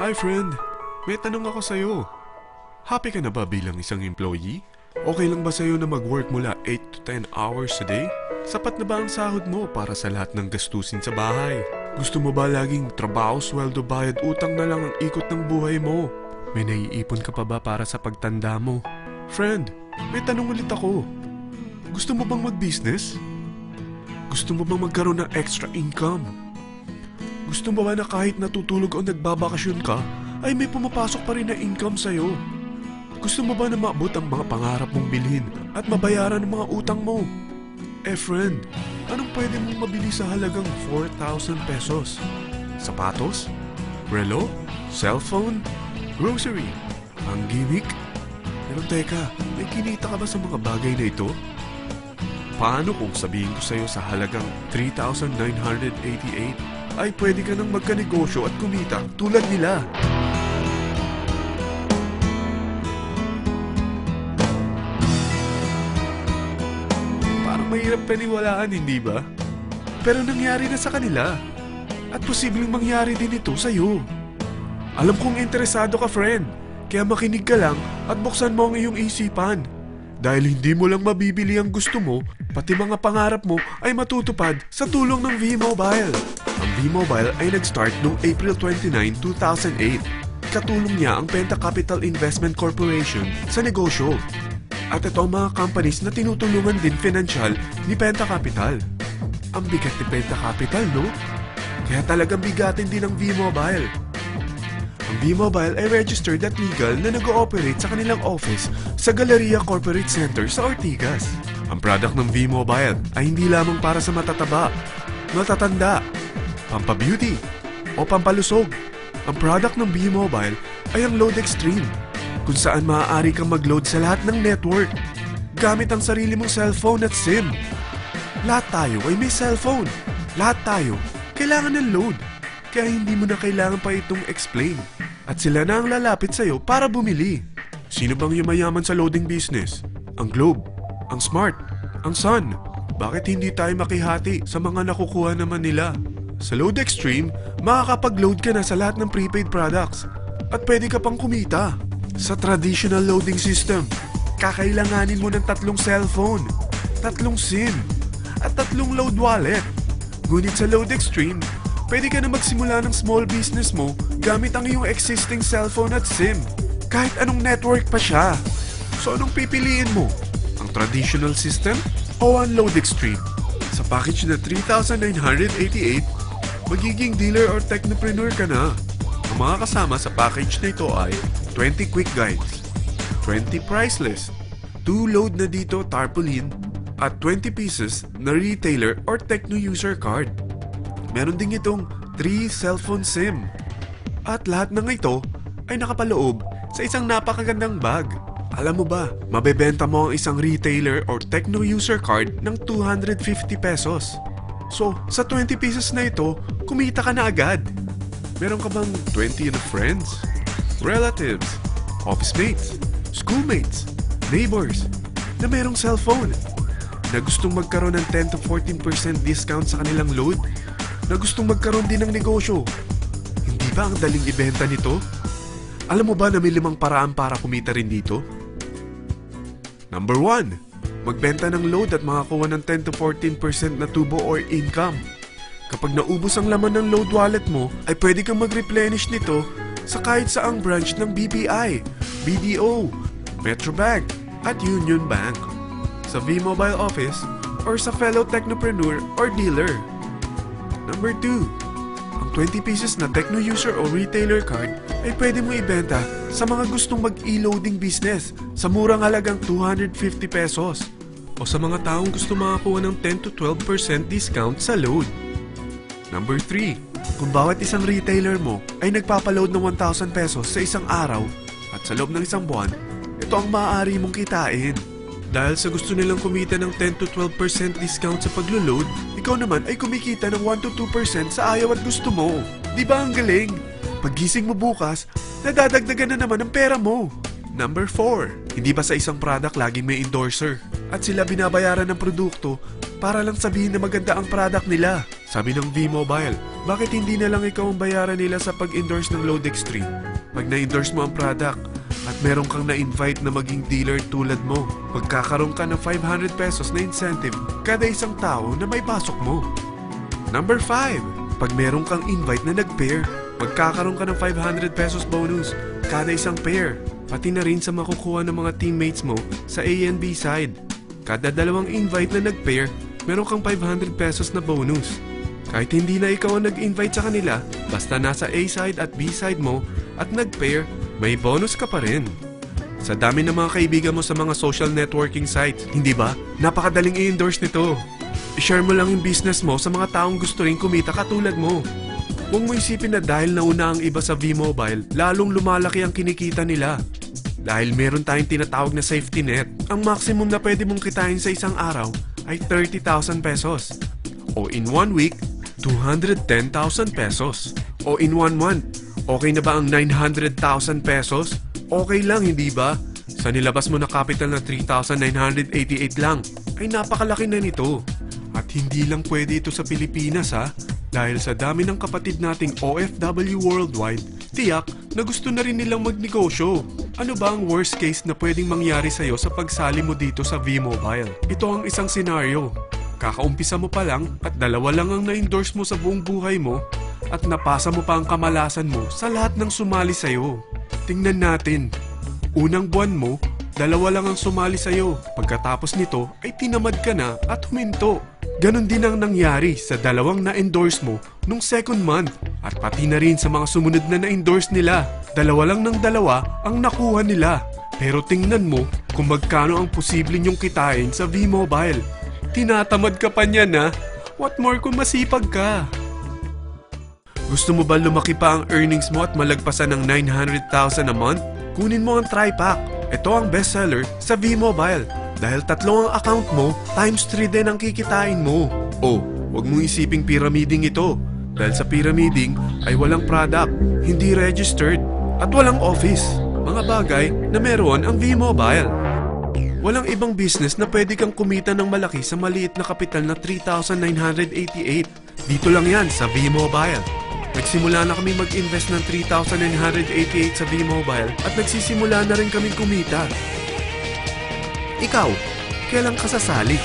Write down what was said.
Hi friend, may tanong ako sa'yo. Happy ka na ba bilang isang employee? Okay lang ba sa'yo na mag-work mula 8 to 10 hours a day? Sapat na ba ang sahod mo para sa lahat ng gastusin sa bahay? Gusto mo ba laging trabaho, sweldo, bayad, utang na lang ang ikot ng buhay mo? May naiipon ka pa ba para sa pagtanda mo? Friend, may tanong ulit ako. Gusto mo bang mag-business? Gusto mo bang magkaroon ng extra income? Gusto mo ba na kahit natutulog o nagbabakasyon ka, ay may pumapasok pa rin na income sa'yo? Gusto mo ba na maabot ang mga pangarap mong bilhin at mabayaran ang mga utang mo? Friend, anong pwede mong mabili sa halagang 4,000 pesos? Sapatos? Relo? Cellphone? Grocery? Ang gimmick? Pero teka, may kinita ka ba sa mga bagay na ito? Paano kung sabihin ko sa'yo sa halagang 3,988 ay pwede ka nang magkanegosyo at kumita tulad nila? Parang mahirap paniwalaan, hindi ba? Pero nangyari na sa kanila. At posibleng mangyari din ito sa'yo. Alam kong interesado ka, friend. Kaya makinig ka lang at buksan mo ang iyong isipan. Dahil hindi mo lang mabibili ang gusto mo, pati mga pangarap mo ay matutupad sa tulong ng V-Mobile. Ang V-Mobile ay nag-start noong April 29, 2008. Katulong niya ang Penta Capital Investment Corporation sa negosyo. At ito ang mga companies na tinutulungan din financial ni Penta Capital. Ang bigat ni Penta Capital, no? Kaya talagang bigatin din ang V-Mobile. Ang V-Mobile ay registered at legal na nag-ooperate sa kanilang office sa Galleria Corporate Center sa Ortigas. Ang product ng V-Mobile ay hindi lamang para sa matataba, matatanda, pampabeauty, o pampalusog. Ang product ng V-Mobile ay ang Load Extreme, kung saan maaari kang mag-load sa lahat ng network gamit ang sarili mong cellphone at SIM. Lahat tayo ay may cellphone. Lahat tayo kailangan ng load. Kaya hindi mo na kailangan pa itong explain. At sila na ang lalapit sa'yo para bumili. Sino bang yumayaman sa loading business? Ang Globe, ang Smart, ang Sun. Bakit hindi tayo makihati sa mga nakukuha naman nila? Sa Load Extreme, makakapag-load ka na sa lahat ng prepaid products. At pwede ka pang kumita. Sa traditional loading system, kakailanganin mo ng 3 cellphone, 3 SIM, at 3 load wallet. Ngunit sa Load Extreme, pwede ka na magsimula ng small business mo gamit ang iyong existing cellphone at SIM. Kahit anong network pa siya. So anong pipiliin mo? Ang traditional system o ang Load Extreme? Sa package na 3,988, magiging dealer or technopreneur ka na. Ang mga kasama sa package na ito ay 20 quick guides, 20 price list, 2 load na dito tarpaulin, at 20 pieces na retailer or techno user card. Meron din itong 3 cellphone SIM. At lahat ng ito ay nakapaloob sa isang napakagandang bag. Alam mo ba, mabebenta mo ang isang retailer or techno user card ng 250 pesos. So, sa 20 pieces na ito, kumita ka na agad. Meron ka bang 20 na friends, relatives, office mates, schoolmates, neighbors na merong cellphone, na gustong magkaroon ng 10 to 14% discount sa kanilang load, na gustong magkaroon din ng negosyo? Hindi ba ang daling ibenta nito? Alam mo ba na may 5 paraan para kumita rin dito? Number 1, magbenta ng load at makakuha ng 10 to 14% na tubo or income. Kapag naubos ang laman ng load wallet mo, ay pwede kang mag-replenish nito sa kahit saang branch ng BPI, BDO, Metrobank, at Union Bank, sa V-Mobile office, or sa fellow technopreneur or dealer. Number 2, ang 20 pieces na techno user o retailer card ay pwede mo ibenta sa mga gustong mag-e-loading business sa murang halagang 250 pesos o sa mga taong gusto makakuha ng 10 to 12% discount sa load. Number 3, kung bawat isang retailer mo ay nagpapaload ng 1,000 pesos sa isang araw at sa loob ng isang buwan, ito ang maaari mong kitain. Dahil sa gusto nilang kumita ng 10 to 12% discount sa paglo-load, ikaw naman ay kumikita ng 1 to 2% sa ayaw at gusto mo. Di ba ang galing? Paggising mo bukas, nadadagdagan na naman ang pera mo. Number 4, hindi ba sa isang product laging may endorser? At sila binabayaran ng produkto para lang sabihin na maganda ang product nila. Sabi ng V-Mobile, bakit hindi na lang ikaw ang bayaran nila sa pag-endorse ng Lodextreme? Pag na-endorse mo ang product at meron kang na-invite na maging dealer tulad mo, magkakaroon ka ng 500 pesos na incentive kada isang tao na may pasok mo. Number 5. Pag meron kang invite na nag-pair, magkakaroon ka ng 500 pesos bonus kada isang pair, pati na rin sa makukuha ng mga teammates mo sa A and B side. Kada dalawang invite na nag-pair, meron kang 500 pesos na bonus. Kahit hindi na ikaw ang nag-invite sa kanila, basta nasa A side at B side mo at nag-pair, may bonus ka pa rin. Sa dami ng mga kaibigan mo sa mga social networking sites, hindi ba? Napakadaling i-endorse nito. I-share mo lang yung business mo sa mga taong gusto rin kumita katulad mo. Huwag mo isipin na dahil nauna ang iba sa V-Mobile, lalong lumalaki ang kinikita nila. Dahil meron tayong tinatawag na safety net, ang maximum na pwede mong kitain sa isang araw ay 30,000 pesos. O in 1 week, 210,000 pesos. O in 1 month, okay na ba ang 900,000 pesos? Okay lang, hindi ba? Sa nilabas mo na capital na 3,988 lang, ay napakalaki na nito. At hindi lang pwede ito sa Pilipinas ha, dahil sa dami ng kapatid nating OFW worldwide, tiyak na gusto na rin nilang magnegosyo. Ano ba ang worst case na pwedeng mangyari sa'yo sa pagsali mo dito sa V-Mobile? Ito ang isang senaryo. Kakaumpisa mo pa lang at dalawa lang ang na-endorse mo sa buong buhay mo at napasa mo pa ang kamalasan mo sa lahat ng sumali sa'yo. Tingnan natin. Unang buwan mo, dalawa lang ang sumali sa'yo. Pagkatapos nito ay tinamad ka na at huminto. Ganon din ang nangyari sa dalawang na-endorse mo nung second month at pati na rin sa mga sumunod na na-endorse nila. Dalawa lang ng dalawa ang nakuha nila. Pero tingnan mo kung magkano ang posible nyong kitain sa V-Mobile. Tinatamad ka pa niyan ha? What more kung masipag ka? Gusto mo ba lumaki pa ang earnings mo at malagpasan ng 900,000 a month? Kunin mo ang TriPack. Ito ang bestseller sa V-Mobile. Dahil 3 ang account mo, times 3 din ang kikitain mo. Oh, huwag mong isiping pyramiding ito. Dahil sa pyramiding ay walang product, hindi registered, at walang office. Mga bagay na meron ang V-Mobile. Walang ibang business na pwede kang kumita ng malaki sa maliit na kapital na 3,988. Dito lang yan sa V-Mobile. Nagsimula na kami mag-invest ng 3,988 sa V-Mobile at nagsisimula na rin kami kumita. Ikaw, kailan ka sasali?